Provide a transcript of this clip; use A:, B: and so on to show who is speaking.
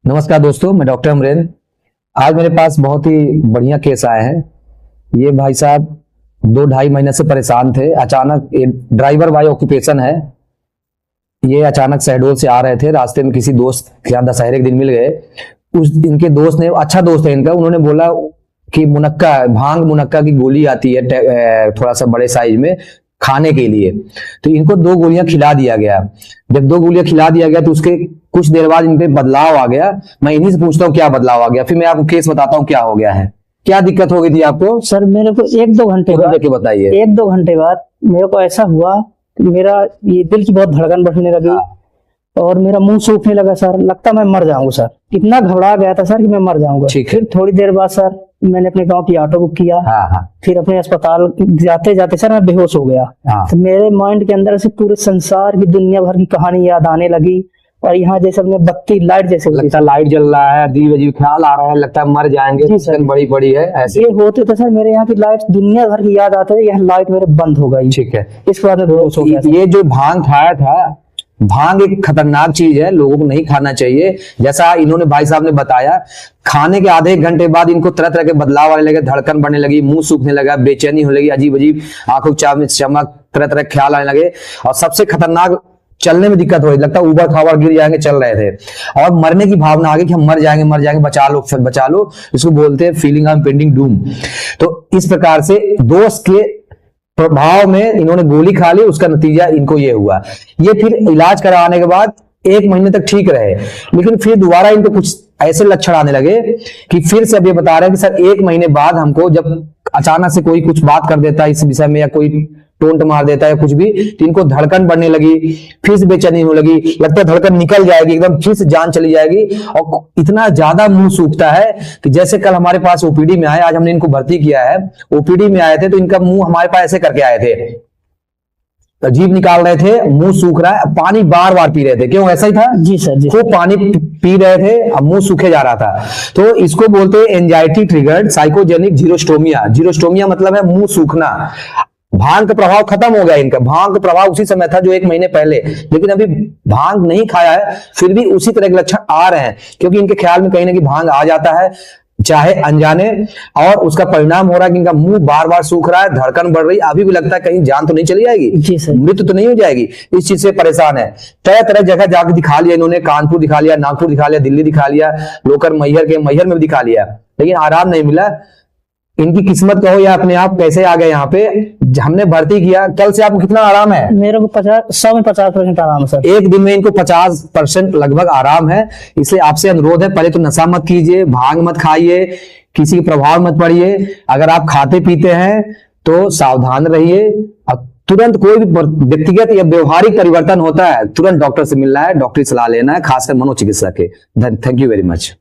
A: नमस्कार दोस्तों, मैं डॉक्टर अमरेंद्र। आज मेरे पास बहुत ही बढ़िया केस आया है। ये भाई साहब 2-2.5 महीने से परेशान थे। अचानक ड्राइवर बाय ऑक्यूपेशन है। ये अचानक शहडोल से आ रहे थे, रास्ते में किसी दोस्त के यहाँ दशहरे के दिन मिल गए। इनके दोस्त ने, अच्छा दोस्त है इनका, उन्होंने बोला कि भांग मुनक्का की गोली आती है थोड़ा सा बड़े साइज में खाने के लिए। तो इनको 2 गोलियां खिला दिया गया। जब 2 गोलियां खिला दिया गया तो उसके कुछ देर बाद इन पे बदलाव आ गया। मैं इन्हीं से पूछता हूँ क्या बदलाव आ गया, फिर मैं आपको केस बताता हूँ क्या हो गया है। क्या दिक्कत हो गई थी आपको?
B: सर मेरे को 1-2 घंटे बाद
A: देख के बताइए।
B: 1-2 घंटे बाद मेरे को ऐसा हुआ कि मेरा ये दिल की बहुत धड़कन बढ़ने लगी और मेरा मुंह सूखने लगा। सर लगता मैं मर जाऊंगा सर, इतना घबरा गया था सर कि मैं मर जाऊंगा। फिर थोड़ी देर बाद सर मैंने अपने गांव की ऑटो बुक किया। फिर अपने अस्पताल जाते जाते सर मैं बेहोश हो गया। तो मेरे माइंड के अंदर से पूरे संसार की दुनिया भर की कहानी याद आने लगी। और यहाँ जैसे अपने बत्ती लाइट जैसे
A: लगता है लाइट जल रहा है, अजीब अजीब ख्याल आ रहा है, लगता है मर जाएंगे, बड़ी बड़ी है ऐसे।
B: ये होते थे सर मेरे यहाँ की लाइट दुनिया भर की याद आते थे, यहाँ लाइट मेरे बंद हो गई।
A: ठीक है।
B: इसके बाद में बेहोश हो गया।
A: ये जो भांग खाया था, भांग एक खतरनाक चीज है, लोगों को नहीं खाना चाहिए। जैसा इन्होंने भाई साहब ने बताया, खाने के आधे 1 घंटे बाद इनको तरह तरह के बदलाव आने लगे, धड़कन बढ़ने लगी, मुंह सूखने लगा, बेचैनी होने लगी, अजीब अजीब आंखों में चमक, तरह तरह के ख्याल आने लगे। और सबसे खतरनाक, चलने में दिक्कत हो रही, लगता उबड़ खाबड़ गिर जाएंगे, चल रहे थे। और मरने की भावना आ गई कि हम मर जाएंगे, बचा लो सर बचा लो। इसको बोलते हैं फीलिंग ऑफ इम्पेंडिंग डूम। तो इस प्रकार से दोस्त के प्रभाव में इन्होंने गोली खा ली, उसका नतीजा इनको ये हुआ। ये फिर इलाज कराने के बाद 1 महीने तक ठीक रहे, लेकिन फिर दोबारा इनको कुछ ऐसे लक्षण आने लगे कि फिर से अब ये बता रहे हैं कि सर 1 महीने बाद हमको जब अचानक से कोई कुछ बात कर देता है इस विषय में, या कोई टोंट मार देता है कुछ भी, तो इनको धड़कन बढ़ने लगी, फिर से बेचैनी होने लगी, लगता है धड़कन निकल जाएगी एकदम, फिर से जान चली जाएगी। और इतना ज्यादा मुंह सूखता है कि जैसे कल हमारे पास ओपीडी में आए, आज हमने इनको भर्ती किया है, ओपीडी में आए थे तो इनका मुंह हमारे पास ऐसे करके आए थे, अजीब निकाल रहे थे, मुंह सूख रहा है, पानी बार बार पी रहे थे। क्यों ऐसा ही था?
B: जी सर जी।
A: खूब पानी पी रहे थे, अब मुंह सूखे जा रहा था। तो इसको बोलते हैं anxiety triggered psychogenic xerostomia. Xerostomia मतलब है मुंह सूखना। भांग का प्रभाव खत्म हो गया इनका। भांग का प्रभाव उसी समय था जो 1 महीने पहले, लेकिन अभी भांग नहीं खाया है, फिर भी उसी तरह के लक्षण आ रहे हैं, क्योंकि इनके ख्याल में कहीं ना कहीं भांग आ जाता है चाहे अनजाने, और उसका परिणाम हो रहा है कि इनका मुंह बार बार सूख रहा है, धड़कन बढ़ रही, अभी भी लगता है कहीं जान तो नहीं चली जाएगी, मृत्यु तो नहीं हो जाएगी। इस चीज से परेशान है। तरह तरह जगह जाकर दिखा लिया इन्होंने, कानपुर दिखा लिया, नागपुर दिखा लिया, दिल्ली दिखा लिया, लोकल मैहर में भी दिखा लिया, लेकिन आराम नहीं मिला। इनकी किस्मत कहो या अपने आप कैसे आ गए यहाँ पे। हमने भर्ती किया, कल से आपको कितना आराम है?
B: मेरे को 100 में 50% आराम है सर।
A: 1 दिन में इनको 50% लगभग आराम है। इसलिए आपसे अनुरोध है, पहले तो नशा मत कीजिए, भांग मत खाइए, किसी के प्रभाव मत पड़िए। अगर आप खाते पीते हैं तो सावधान रहिए। और तुरंत कोई भी व्यक्तिगत या व्यवहारिक परिवर्तन होता है, तुरंत डॉक्टर से मिलना है, डॉक्टरी सलाह लेना है, खासकर मनोचिकित्सक के। Thank you very much.